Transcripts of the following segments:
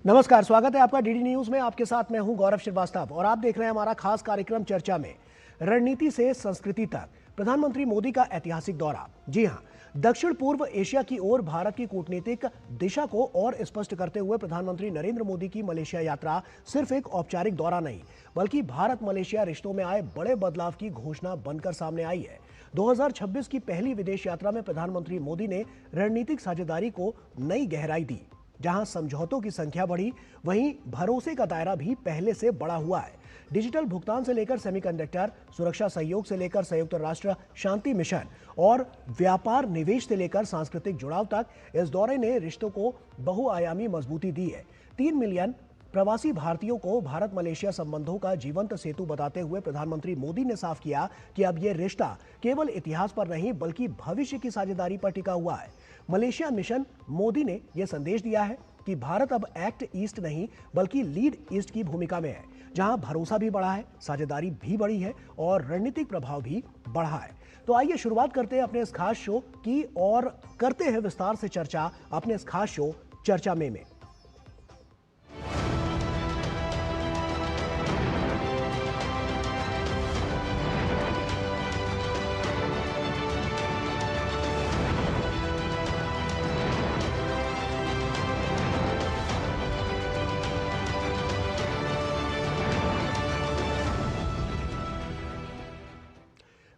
नमस्कार, स्वागत है आपका डीडी न्यूज में। आपके साथ मैं हूं गौरव श्रीवास्तव और आप देख रहे हैं हमारा खास कार्यक्रम चर्चा में। रणनीति से संस्कृति तक, प्रधानमंत्री मोदी का ऐतिहासिक दौरा। जी हां, दक्षिण पूर्व एशिया की ओर भारत की कूटनीतिक दिशा को और स्पष्ट करते हुए प्रधानमंत्री नरेंद्र मोदी की मलेशिया यात्रा सिर्फ एक औपचारिक दौरा नहीं, बल्कि भारत मलेशिया रिश्तों में आए बड़े बदलाव की घोषणा बनकर सामने आई है। 2026 की पहली विदेश यात्रा में प्रधानमंत्री मोदी ने रणनीतिक साझेदारी को नई गहराई दी। जहां समझौतों की संख्या बढ़ी, वहीं भरोसे का दायरा भी पहले से बड़ा हुआ है। डिजिटल भुगतान से लेकर सेमीकंडक्टर, सुरक्षा सहयोग से लेकर संयुक्त राष्ट्र शांति मिशन और व्यापार निवेश से लेकर सांस्कृतिक जुड़ाव तक, इस दौरे ने रिश्तों को बहुआयामी मजबूती दी है। 3 मिलियन प्रवासी भारतीयों को भारत मलेशिया संबंधों का जीवंत सेतु बताते हुए प्रधानमंत्री मोदी ने साफ किया कि अब यह रिश्ता केवल इतिहास पर नहीं, बल्कि भविष्य की साझेदारी पर टिका हुआ है। मलेशिया मिशन मोदी ने यह संदेश दिया है कि भारत अब एक्ट ईस्ट नहीं, बल्कि लीड ईस्ट की भूमिका में है, जहां भरोसा भी बढ़ा है, साझेदारी भी बढ़ी है और रणनीतिक प्रभाव भी बढ़ा है। तो आइए शुरुआत करते हैं अपने इस खास शो की और करते हैं विस्तार से चर्चा अपने इस खास शो चर्चा में।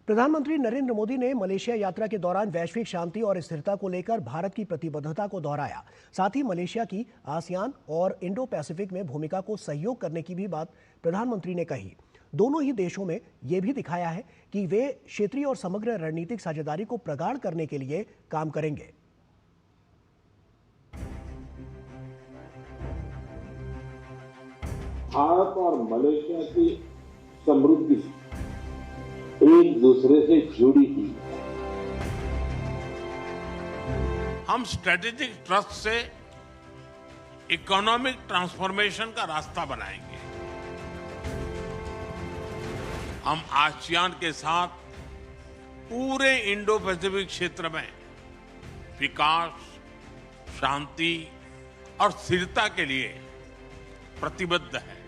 प्रधानमंत्री नरेंद्र मोदी ने मलेशिया यात्रा के दौरान वैश्विक शांति और स्थिरता को लेकर भारत की प्रतिबद्धता को दोहराया। साथ ही मलेशिया की आसियान और इंडो पैसिफिक में भूमिका को सहयोग करने की भी बात प्रधानमंत्री ने कही। दोनों ही देशों में यह भी दिखाया है कि वे क्षेत्रीय और समग्र रणनीतिक साझेदारी को प्रगाढ़ करने के लिए काम करेंगे। भारत और मलेशिया की समृद्धि एक दूसरे से जुड़ी हुई। हम स्ट्रेटेजिक ट्रस्ट से इकोनॉमिक ट्रांसफॉर्मेशन का रास्ता बनाएंगे। हम आसियान के साथ पूरे इंडो पैसिफिक क्षेत्र में विकास, शांति और स्थिरता के लिए प्रतिबद्ध हैं।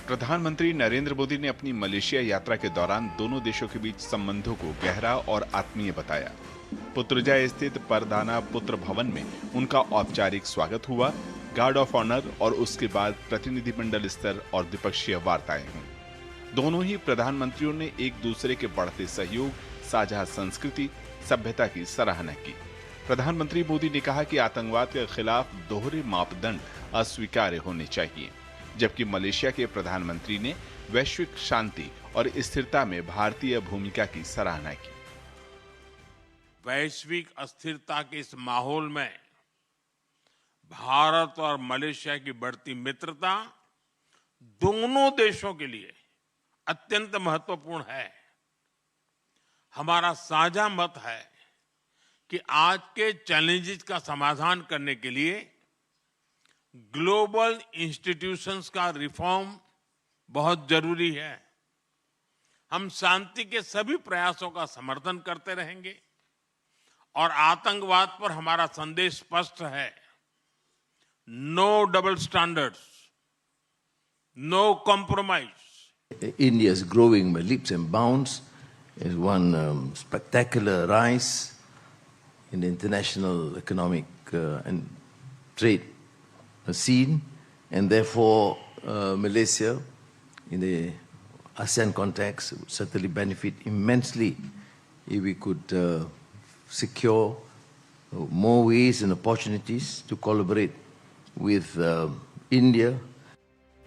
प्रधानमंत्री नरेंद्र मोदी ने अपनी मलेशिया यात्रा के दौरान दोनों देशों के बीच संबंधों को गहरा और आत्मीय बताया। पुत्रजाय स्थित परदाना पुत्र भवन में उनका औपचारिक स्वागत हुआ, गार्ड ऑफ ऑनर और उसके बाद प्रतिनिधिमंडल स्तर और द्विपक्षीय वार्ताएं हुई। दोनों ही प्रधानमंत्रियों ने एक दूसरे के बढ़ते सहयोग, साझा संस्कृति, सभ्यता की सराहना की। प्रधानमंत्री मोदी ने कहा कि आतंकवाद के खिलाफ दोहरे मापदंड अस्वीकार्य होने चाहिए, जबकि मलेशिया के प्रधानमंत्री ने वैश्विक शांति और स्थिरता में भारतीय भूमिका की सराहना की। वैश्विक अस्थिरता के इस माहौल में भारत और मलेशिया की बढ़ती मित्रता दोनों देशों के लिए अत्यंत महत्वपूर्ण है। हमारा साझा मत है कि आज के चैलेंजेस का समाधान करने के लिए ग्लोबल इंस्टीट्यूशंस का रिफॉर्म बहुत जरूरी है। हम शांति के सभी प्रयासों का समर्थन करते रहेंगे और आतंकवाद पर हमारा संदेश स्पष्ट है। No double standards, no compromise. India is growing by leaps and bounds. It is one spectacular rise in the international economic and trade scene, and therefore Malaysia in the ASEAN context would certainly benefit immensely if we could secure more ways and opportunities to collaborate with India.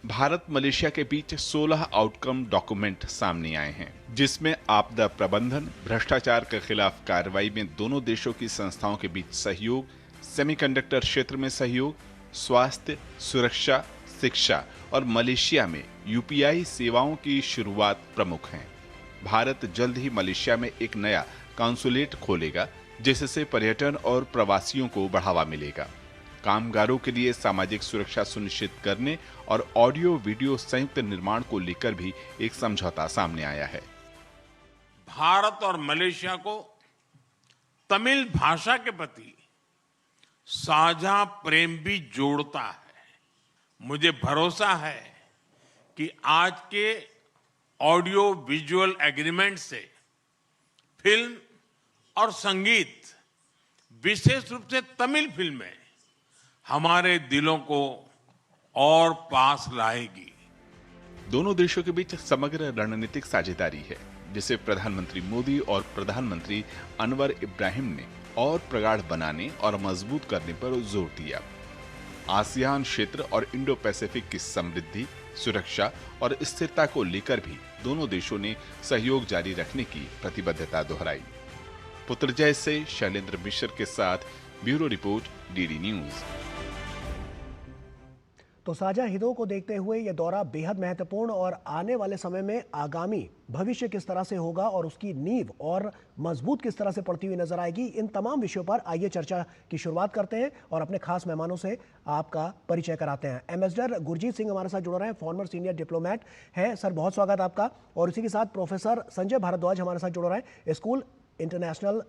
Bharat Malaysia के बीच 16 outcome document सामने आए हैं, जिसमें आपदा प्रबंधन, भ्रष्टाचार के खिलाफ कार्रवाई में दोनों देशों की संस्थाओं के बीच सहयोग, सेमीकंडक्टर क्षेत्र में सहयोग, स्वास्थ्य, सुरक्षा, शिक्षा और मलेशिया में यूपीआई सेवाओं की शुरुआत प्रमुख हैं। भारत जल्द ही मलेशिया में एक नया कॉन्सुलेट खोलेगा, जिससे पर्यटन और प्रवासियों को बढ़ावा मिलेगा। कामगारों के लिए सामाजिक सुरक्षा सुनिश्चित करने और ऑडियो वीडियो संयुक्त निर्माण को लेकर भी एक समझौता सामने आया है। भारत और मलेशिया को तमिल भाषा के प्रति साझा प्रेम भी जोड़ता है। मुझे भरोसा है कि आज के ऑडियो विजुअल एग्रीमेंट से फिल्म और संगीत, विशेष रूप से तमिल फिल्में, हमारे दिलों को और पास लाएगी। दोनों देशों के बीच समग्र रणनीतिक साझेदारी है, जिसे प्रधानमंत्री मोदी और प्रधानमंत्री अनवर इब्राहिम ने और प्रगाढ़ बनाने और मजबूत करने पर जोर दिया। आसियान क्षेत्र और इंडो पैसिफिक की समृद्धि, सुरक्षा और स्थिरता को लेकर भी दोनों देशों ने सहयोग जारी रखने की प्रतिबद्धता दोहराई। पुत्रजय से शैलेंद्र मिश्र के साथ ब्यूरो रिपोर्ट, डीडी न्यूज। तो साझा हितों को देखते हुए यह दौरा बेहद महत्वपूर्ण और आने वाले समय में आगामी भविष्य किस तरह से होगा और उसकी नींव और मजबूत किस तरह से पड़ती हुई नजर आएगी, इन तमाम विषयों पर आइए चर्चा की शुरुआत करते हैं और अपने खास मेहमानों से आपका परिचय कराते हैं। एम्बेसडर गुरजीत सिंह हमारे साथ जुड़ रहे हैं, फॉर्मर सीनियर डिप्लोमेट हैं। सर, बहुत स्वागत आपका। और इसी के साथ प्रोफेसर संजय भारद्वाज हमारे साथ जुड़ रहे हैं, स्कूल इंटरनेशनल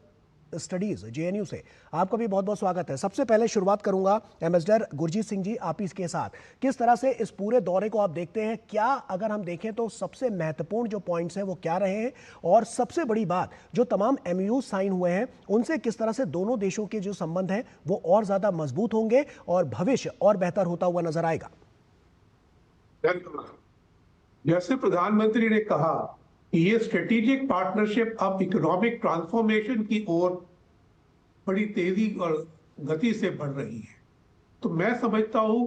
स्टडीज जेएनयू से। आपका भी बहुत बहुत स्वागत है। सबसे पहले शुरुआत करूंगा एम्बेसडर गुरजीत सिंह जी आप इसके साथ, किस तरह से इस पूरे दौरे को आप देखते हैं? क्या अगर हम देखें तो सबसे महत्वपूर्ण जो पॉइंट्स हैं वो क्या रहे हैं, और सबसे बड़ी बात जो तमाम एमयू साइन हुए हैं उनसे किस तरह से दोनों देशों के जो संबंध हैं वो और ज्यादा मजबूत होंगे और भविष्य और बेहतर होता हुआ नजर आएगा? जैसे प्रधानमंत्री ने कहा, ये स्ट्रेटेजिक पार्टनरशिप अब इकोनॉमिक ट्रांसफॉर्मेशन की ओर बड़ी तेजी और गति से बढ़ रही है। तो मैं समझता हूं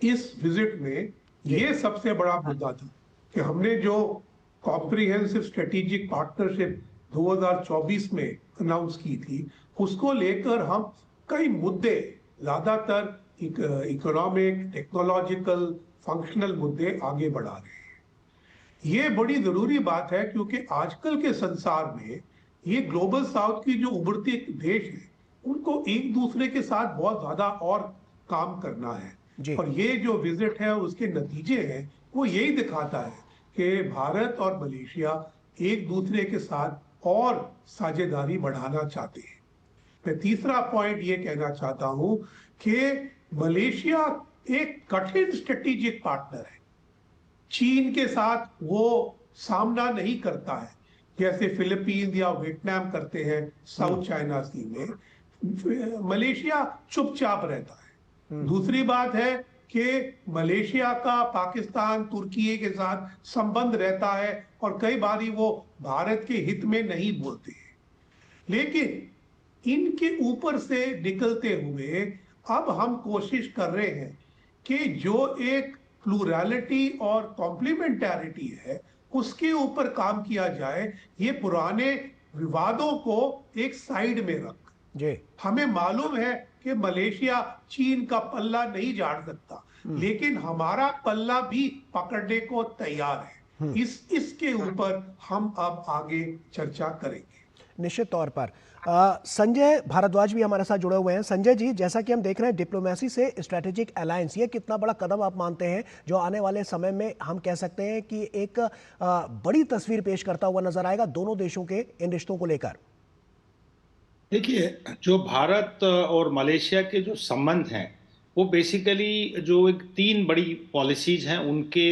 इस विजिट में ये सबसे बड़ा मुद्दा था कि हमने जो कॉम्प्रिहेंसिव स्ट्रेटेजिक पार्टनरशिप 2024 में अनाउंस की थी, उसको लेकर हम कई मुद्दे, ज्यादातर इकोनॉमिक, टेक्नोलॉजिकल, फंक्शनल मुद्दे आगे बढ़ा रहे हैं। ये बड़ी जरूरी बात है क्योंकि आजकल के संसार में ये ग्लोबल साउथ की जो उभरते देश हैं उनको एक दूसरे के साथ बहुत ज्यादा और काम करना है, और ये जो विजिट है उसके नतीजे हैं वो यही दिखाता है कि भारत और मलेशिया एक दूसरे के साथ और साझेदारी बढ़ाना चाहते हैं। मैं तीसरा पॉइंट ये कहना चाहता हूं कि मलेशिया एक कठिन स्ट्रेटेजिक पार्टनर है। चीन के साथ वो सामना नहीं करता है जैसे फिलीपींस या वियतनाम करते हैं साउथ चाइना सी में। मलेशिया चुपचाप रहता है। दूसरी बात है कि मलेशिया का पाकिस्तान, तुर्की के साथ संबंध रहता है और कई बारी वो भारत के हित में नहीं बोलते हैं। लेकिन इनके ऊपर से निकलते हुए अब हम कोशिश कर रहे हैं कि जो एक प्लूरैलिटी और कॉम्प्लीमेंटैरिटी है उसके ऊपर काम किया जाए। ये पुराने विवादों को एक साइड में रख, हमें मालूम है कि मलेशिया चीन का पल्ला नहीं झाड़ सकता, लेकिन हमारा पल्ला भी पकड़ने को तैयार है। इसके ऊपर हम अब आगे चर्चा करेंगे। निश्चित तौर पर संजय भारद्वाज भी हमारे साथ जुड़े हुए हैं। संजय जी, जैसा कि हम देख रहे हैं डिप्लोमेसी से स्ट्रेटेजिक अलायंस, ये कितना बड़ा कदम आप मानते हैं जो आने वाले समय में हम कह सकते हैं कि एक बड़ी तस्वीर पेश करता हुआ नजर आएगा दोनों देशों के इन रिश्तों को लेकर? देखिए, जो भारत और मलेशिया के जो संबंध हैं वो बेसिकली जो एक 3 बड़ी पॉलिसीज हैं उनके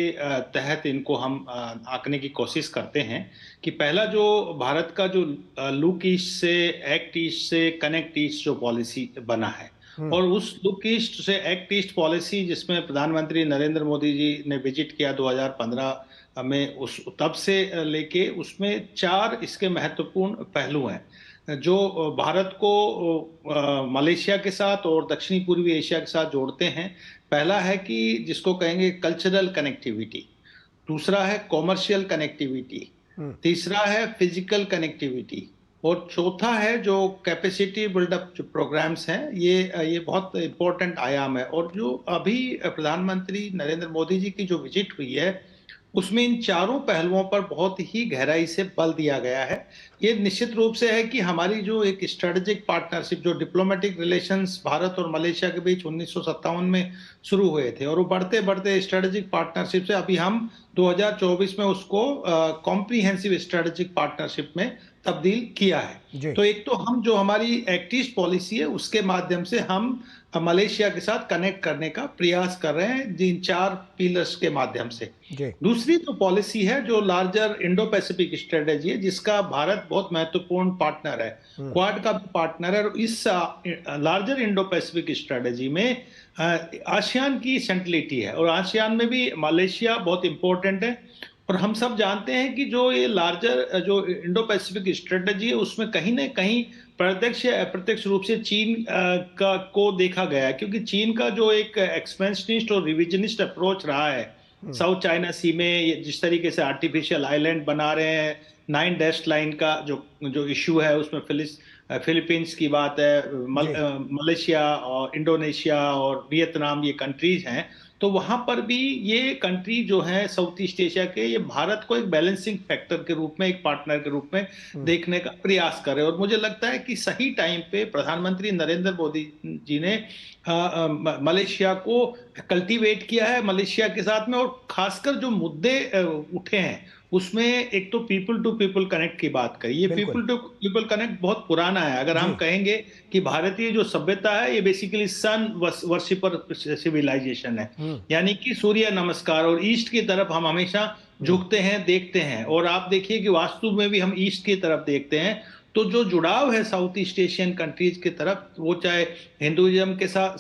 तहत इनको हम आंकने की कोशिश करते हैं कि पहला जो भारत का जो लुक ईस्ट से एक्ट ईस्ट से कनेक्ट ईस्ट जो पॉलिसी बना है, और उस लुक ईस्ट से एक्ट ईस्ट पॉलिसी जिसमें प्रधानमंत्री नरेंद्र मोदी जी ने विजिट किया 2015 में, उस तब से लेके उसमें 4 इसके महत्वपूर्ण पहलू हैं जो भारत को मलेशिया के साथ और दक्षिणी पूर्वी एशिया के साथ जोड़ते हैं। पहला है कि जिसको कहेंगे कल्चरल कनेक्टिविटी, दूसरा है कॉमर्शियल कनेक्टिविटी, तीसरा है फिजिकल कनेक्टिविटी, और चौथा है जो कैपेसिटी बिल्डअप जो प्रोग्राम्स हैं, ये बहुत इंपॉर्टेंट आयाम है। और जो अभी प्रधानमंत्री नरेंद्र मोदी जी की जो विजिट हुई है उसमें इन चारों पहलुओं पर बहुत ही गहराई से बल दिया गया है। ये निश्चित रूप से है कि हमारी जो एक स्ट्रेटेजिक पार्टनरशिप, जो डिप्लोमेटिक रिलेशंस भारत और मलेशिया के बीच 1957 में शुरू हुए थे, और वो बढ़ते बढ़ते स्ट्रेटेजिक पार्टनरशिप से अभी हम 2024 में उसको कॉम्प्रिहेंसिव स्ट्रेटेजिक पार्टनरशिप में तब्दील किया जी। है। तो एक तो हम जो हमारी एक्ट ईस्ट पॉलिसी है उसके माध्यम से हम मलेशिया के साथ कनेक्ट करने का प्रयास कर रहे हैं जिन 4 पिलर्स के माध्यम से। जी। दूसरी तो पॉलिसी है जो लार्जर इंडो पैसिफिक स्ट्रेटेजी है, जिसका भारत बहुत महत्वपूर्ण पार्टनर है, क्वाड का भी पार्टनर है। और इस लार्जर इंडो पैसिफिक स्ट्रेटेजी में आसियान की सेंट्रलिटी है और आसियान में भी मलेशिया बहुत इंपॉर्टेंट है। और हम सब जानते हैं कि जो ये लार्जर जो इंडो पैसिफिक स्ट्रेटेजी है उसमें कहीं ना कहीं प्रत्यक्ष या अप्रत्यक्ष रूप से चीन को देखा गया है, क्योंकि चीन का जो एक एक्सपेंशनिस्ट और रिविजनिस्ट अप्रोच रहा है साउथ चाइना सी में, जिस तरीके से आर्टिफिशियल आइलैंड बना रहे हैं, 9 डैश लाइन का जो इश्यू है उसमें फिलीपींस की बात है, मलेशिया और इंडोनेशिया और वियतनाम ये कंट्रीज हैं। तो वहां पर भी ये कंट्री जो है साउथ ईस्ट एशिया के, ये भारत को एक बैलेंसिंग फैक्टर के रूप में, एक पार्टनर के रूप में देखने का प्रयास कर रहे हैं। और मुझे लगता है कि सही टाइम पे प्रधानमंत्री नरेंद्र मोदी जी ने मलेशिया को कल्टीवेट किया है मलेशिया के साथ में। और खासकर जो मुद्दे उठे हैं उसमें एक तो पीपल टू पीपल कनेक्ट की बात करी। ये पीपल टू पीपल कनेक्ट बहुत पुराना है। अगर हम कहेंगे कि भारतीय जो सभ्यता है ये बेसिकली सन वर्शिपर सिविलाइजेशन है, यानी कि सूर्य नमस्कार, और ईस्ट की तरफ हम हमेशा झुकते हैं, देखते हैं। और आप देखिए कि वास्तु में भी हम ईस्ट की तरफ देखते हैं। तो जो जुड़ाव है साउथ ईस्ट एशियन कंट्रीज की तरफ, वो चाहे हिंदुइज्म के साथ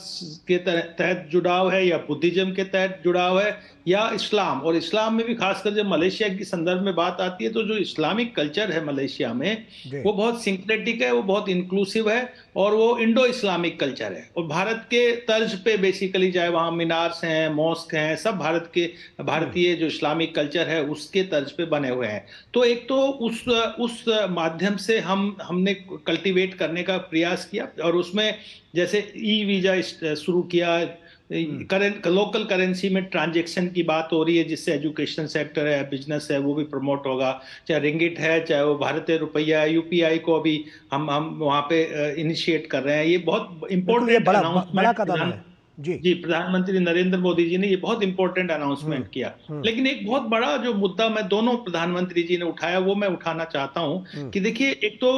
के तहत जुड़ाव है या बुद्धिज्म के तहत जुड़ाव है या इस्लाम, और इस्लाम में भी खासकर जब मलेशिया की संदर्भ में बात आती है तो जो इस्लामिक कल्चर है मलेशिया में वो बहुत सिंक्रेटिक है, वो बहुत इंक्लूसिव है और वो इंडो इस्लामिक कल्चर है। और भारत के तर्ज पे बेसिकली, चाहे वहाँ मीनार्स हैं, मॉस्क हैं, सब भारत के भारतीय जो इस्लामिक कल्चर है उसके तर्ज पे बने हुए हैं। तो एक तो उस माध्यम से हमने कल्टीवेट करने का प्रयास किया। और उसमें जैसे ई वीजा शुरू किया, लोकल करेंसी में ट्रांजैक्शन की बात हो रही है, जिससे एजुकेशन सेक्टर है, बिजनेस है, वो भी प्रमोट होगा। चाहे रिंगिट है, चाहे वो भारतीय रुपया है, यूपीआई को अभी हम वहां पे इनिशिएट कर रहे हैं। ये बहुत इंपॉर्टेंट अनाउंसमेंट जी प्रधानमंत्री नरेंद्र मोदी जी ने ये बहुत इंपॉर्टेंट अनाउंसमेंट किया। लेकिन एक बहुत बड़ा जो मुद्दा मैं दोनों प्रधानमंत्री जी ने उठाया वो मैं उठाना चाहता हूं कि देखिए, एक तो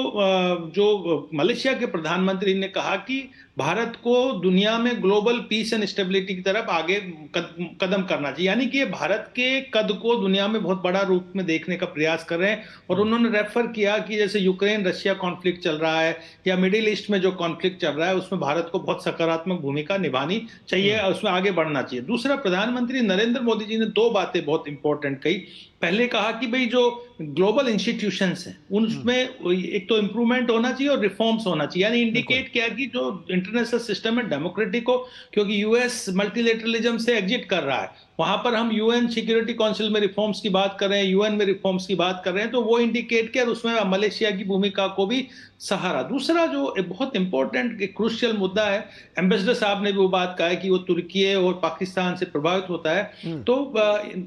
जो मलेशिया के प्रधानमंत्री ने कहा कि भारत को दुनिया में ग्लोबल पीस एंड स्टेबिलिटी की तरफ आगे कदम करना चाहिए, यानी कि ये भारत के कद को दुनिया में बहुत बड़ा रूप में देखने का प्रयास कर रहे हैं। और उन्होंने रेफर किया कि जैसे यूक्रेन रशिया कॉन्फ्लिक्ट चल रहा है या मिडिल ईस्ट में जो कॉन्फ्लिक्ट चल रहा है उसमें भारत को बहुत सकारात्मक भूमिका निभानी चाहिए, उसमें आगे बढ़ना चाहिए। दूसरा, प्रधानमंत्री नरेंद्र मोदी जी ने 2 बातें बहुत इंपॉर्टेंट कही। पहले कहा कि भाई जो ग्लोबल इंस्टीट्यूशंस हैं उनमें एक तो इंप्रूवमेंट होना चाहिए और रिफॉर्म्स होना चाहिए, यानी इंडिकेट किया कि जो इंटरनेशनल सिस्टम है डेमोक्रेटिक हो, क्योंकि यूएस मल्टीलेटरलिज्म से एग्जिट कर रहा है। वहां पर हम यूएन सिक्योरिटी काउंसिल में रिफॉर्म्स की बात कर रहे हैं, यूएन में रिफॉर्म्स की बात कर रहे हैं, तो वो इंडिकेट किया और उसमें मलेशिया की भूमिका को भी सहारा। दूसरा जो बहुत इंपॉर्टेंट क्रूशियल मुद्दा है, एम्बेसडर साहब ने भी वो बात कहा है कि वो तुर्की और पाकिस्तान से प्रभावित होता है। तो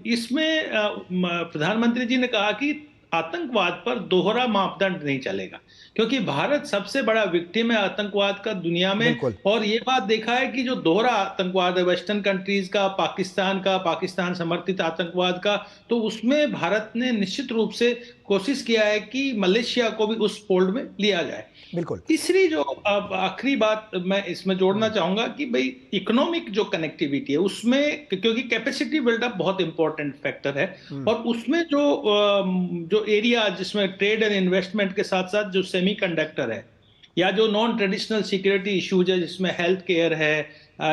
इसमें प्रधानमंत्री जी ने कहा कि आतंकवाद पर दोहरा मापदंड नहीं चलेगा, क्योंकि भारत सबसे बड़ा विक्टिम है आतंकवाद का दुनिया में। और ये बात देखा है कि जो दोहरा आतंकवाद है वेस्टर्न कंट्रीज का, पाकिस्तान समर्थित आतंकवाद का, तो उसमें भारत ने निश्चित रूप से कोशिश किया है कि मलेशिया को भी उस फोल्ड में लिया जाए। बिल्कुल। तीसरी जो आखिरी बात मैं इसमें जोड़ना चाहूंगा कि भाई इकोनॉमिक जो कनेक्टिविटी है उसमें, क्योंकि कैपेसिटी बिल्डअप बहुत इंपॉर्टेंट फैक्टर है, और उसमें जो एरिया जिसमें ट्रेड एंड इन्वेस्टमेंट के साथ साथ जो सेमीकंडक्टर है या जो नॉन ट्रेडिशनल सिक्योरिटी इश्यूज है, जिसमें हेल्थ केयर है,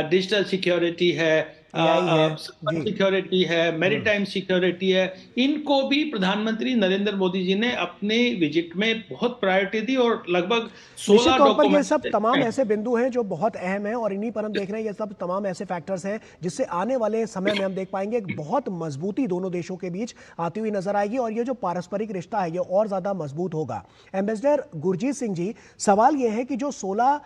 डिजिटल सिक्योरिटी है, सिक्योरिटी है, मैरीटाइम सिक्योरिटी है, इनको भी प्रधानमंत्री नरेंद्र मोदी जी ने अपने विजिट में बहुत प्रायोरिटी दी और लगभग 16 डॉक्यूमेंट। ये सब तमाम ऐसे बिंदु हैं जो बहुत अहम हैं और इन्हीं पर हम देख रहे हैं, ये सब तमाम ऐसे फैक्टर्स हैं जिससे आने वाले समय में हम देख पाएंगे एक बहुत मजबूती दोनों देशों के बीच आती हुई नजर आएगी और ये जो पारस्परिक रिश्ता है ये और ज्यादा मजबूत होगा। एम्बेसडर गुरजीत सिंह जी, सवाल ये है कि जो 16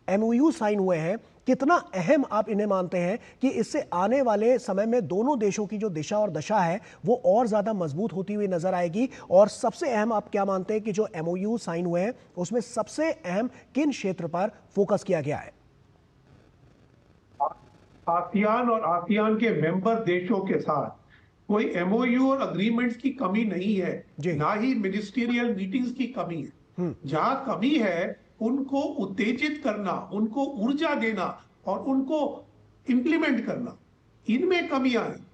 MOU साइन हुए हैं, कितना अहम आप इन्हें मानते हैं कि इससे आने वाले समय में दोनों देशों की जो दिशा और दशा है वो और ज्यादा मजबूत होती हुई नजर आएगी? और सबसे अहम आप क्या मानते हैं कि जो MOU साइन हुए हैं उसमें सबसे अहम किन क्षेत्र पर फोकस किया गया है? आसियान और आसियान के मेंबर देशों के साथ कोई एमओयू और अग्रीमेंट्स की कमी नहीं है, जी। ना ही मिनिस्टीरियल मीटिंग्स की कमी है। जहां कमी है उनको उत्तेजित करना, उनको ऊर्जा देना और उनको इंप्लीमेंट करना, इनमें कमियां हैं।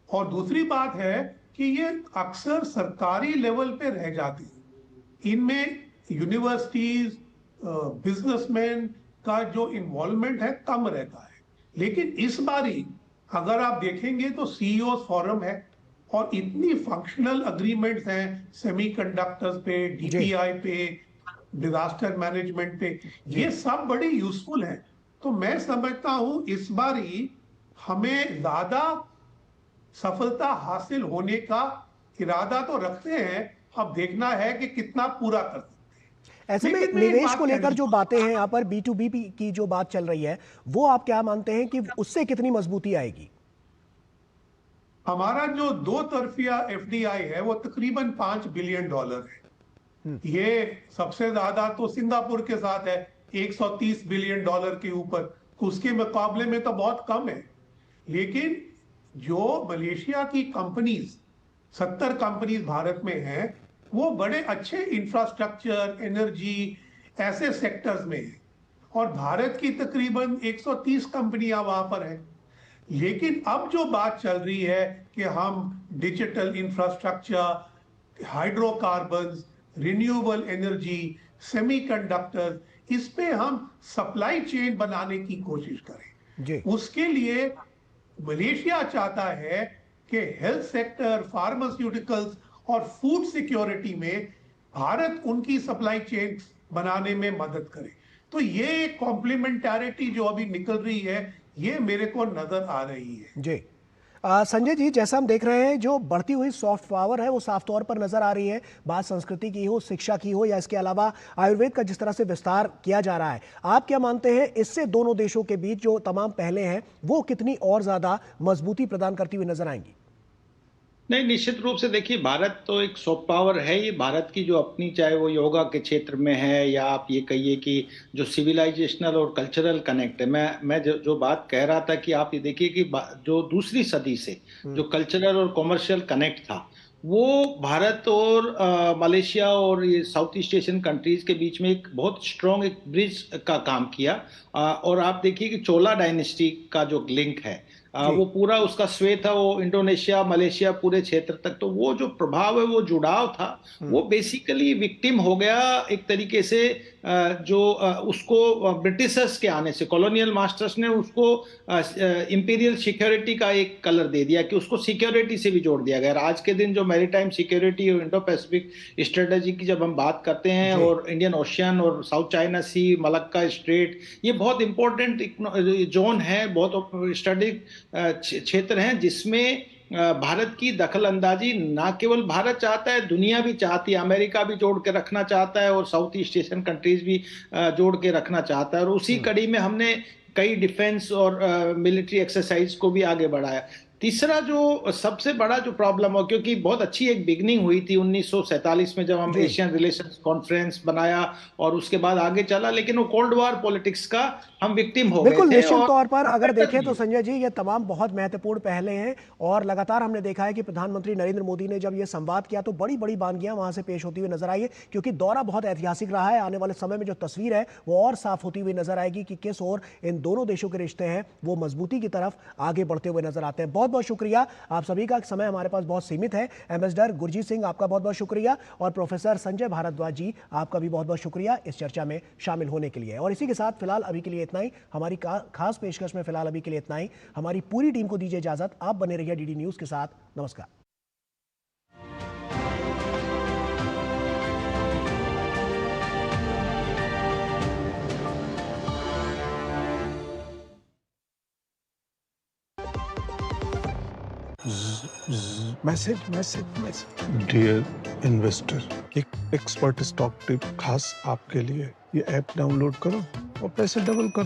और दूसरी बात है कि ये अक्सर सरकारी लेवल पे रह जाती है। इनमें यूनिवर्सिटीज, बिजनेसमैन का जो इन्वॉल्वमेंट है कम रहता है। लेकिन इस बारी अगर आप देखेंगे तो सीईओ फोरम है और इतनी फंक्शनल अग्रीमेंट्स हैं सेमीकंडक्टर्स पे, डीपीआई पे, डिजास्टर मैनेजमेंट पे, ये सब बड़ी यूजफुल हैं। तो मैं समझता हूं इस बारी हमें ज्यादा सफलता हासिल होने का इरादा तो रखते हैं, अब देखना है कि कितना पूरा कर सकते हैं। ऐसे में लेकिन मैं एक निवेश बात को लेकर कहना जो बातें हैं यहाँ पर B2B की जो बात चल रही है, वो आप क्या मानते हैं कि उससे कितनी मजबूती आएगी? हमारा जो दो तरफिया एफडीआई है वो तकरीबन $5 बिलियन है। ये सबसे ज्यादा तो सिंगापुर के साथ है, $130 बिलियन के ऊपर, उसके मुकाबले में तो बहुत कम है। लेकिन जो मलेशिया की कंपनीज, 70 कंपनीज भारत में हैं, वो बड़े अच्छे इंफ्रास्ट्रक्चर, एनर्जी, ऐसे सेक्टर्स में है और भारत की तकरीबन 130 कंपनियां वहां पर हैं। लेकिन अब जो बात चल रही है कि हम digital infrastructure, hydrocarbons, renewable energy, semiconductor, इस पे हम सप्लाई चेन बनाने की कोशिश करें जी। उसके लिए मलेशिया चाहता है कि हेल्थ सेक्टर, फार्मास्यूटिकल्स और फूड सिक्योरिटी में भारत उनकी सप्लाई चेन बनाने में मदद करे। तो ये कॉम्प्लीमेंटारिटी जो अभी निकल रही है, ये मेरे को नजर आ रही है। जी। संजय जी, जैसा हम देख रहे हैं, जो बढ़ती हुई सॉफ्ट पावर है वो साफ तौर पर नजर आ रही है। बात संस्कृति की हो, शिक्षा की हो, या इसके अलावा आयुर्वेद का जिस तरह से विस्तार किया जा रहा है, आप क्या मानते हैं इससे दोनों देशों के बीच जो तमाम पहले हैं वो कितनी और ज्यादा मजबूती प्रदान करती हुई नजर आएंगी? नहीं, निश्चित रूप से देखिए, भारत तो एक सॉफ्ट पावर है। ये भारत की जो अपनी, चाहे वो योगा के क्षेत्र में है या आप ये कहिए कि जो सिविलाइजेशनल और कल्चरल कनेक्ट है। मैं जो बात कह रहा था कि आप ये देखिए कि जो दूसरी सदी से जो कल्चरल और कॉमर्शियल कनेक्ट था, वो भारत और मलेशिया और ये साउथ ईस्ट एशियन कंट्रीज के बीच में एक बहुत स्ट्रॉन्ग एक ब्रिज का काम किया। और आप देखिए कि चोला डायनेस्टी का जो लिंक है, वो पूरा उसका स्वे था, वो इंडोनेशिया, मलेशिया, पूरे क्षेत्र तक। तो वो जो प्रभाव है, वो जुड़ाव था, वो बेसिकली विक्टिम हो गया एक तरीके से। जो उसको ब्रिटिशर्स के आने से, कॉलोनियल मास्टर्स ने उसको इंपीरियल सिक्योरिटी का एक कलर दे दिया कि उसको सिक्योरिटी से भी जोड़ दिया गया। आज के दिन जो मैरीटाइम सिक्योरिटी और इंडो पैसिफिक स्ट्रेटेजी की जब हम बात करते हैं, और इंडियन ओशियन और साउथ चाइना सी, मलक्का स्ट्रेट, ये बहुत इंपॉर्टेंट जोन है, बहुत स्ट्रेटेजिक क्षेत्र हैं, जिसमें भारत की दखल अंदाजी ना केवल भारत चाहता है, दुनिया भी चाहती है। अमेरिका भी जोड़ के रखना चाहता है और साउथ ईस्ट एशियन कंट्रीज भी जोड़ के रखना चाहता है। और उसी कड़ी में हमने कई डिफेंस और मिलिट्री एक्सरसाइज को भी आगे बढ़ाया। तीसरा जो सबसे बड़ा जो प्रॉब्लम हो, क्योंकि बहुत अच्छी एक बिगनिंग हुई थी 1947 में जब हम एशियन रिलेशंस कॉन्फ्रेंस बनाया और उसके बाद आगे चला, लेकिन वो कोल्ड वॉर पॉलिटिक्स का हम विक्टिम हो गए थे। बिल्कुल, निश्चित तौर पर अगर देखें तो संजय जी, ये तमाम बहुत महत्वपूर्ण पहले हैं और लगातार हमने देखा है कि प्रधानमंत्री नरेंद्र मोदी ने जब ये संवाद किया तो बड़ी बड़ी बानगियां वहां से पेश होती हुई नजर आई है, क्योंकि दौरा बहुत ऐतिहासिक रहा है। आने वाले समय में जो तस्वीर है वो और साफ होती हुई नजर आएगी कि किस ओर इन दोनों देशों के रिश्ते हैं वो मजबूती की तरफ आगे बढ़ते हुए नजर आते हैं। बहुत बहुत शुक्रिया, आप सभी का समय हमारे पास बहुत सीमित है। एम्बेसडर गुरजीत सिंह, आपका बहुत बहुत शुक्रिया, और प्रोफेसर संजय भारद्वाज जी, आपका भी बहुत बहुत शुक्रिया इस चर्चा में शामिल होने के लिए। और इसी के साथ फिलहाल अभी के लिए इतना ही, हमारी खास पेशकश में फिलहाल अभी के लिए इतना ही। हमारी पूरी टीम को दीजिए इजाजत। आप बने रहिए डीडी न्यूज के साथ। नमस्कार। मैसेज डियर इन्वेस्टर, एक एक्सपर्ट स्टॉक टिप खास आपके लिए। ये ऐप डाउनलोड करो और पैसे डबल करो।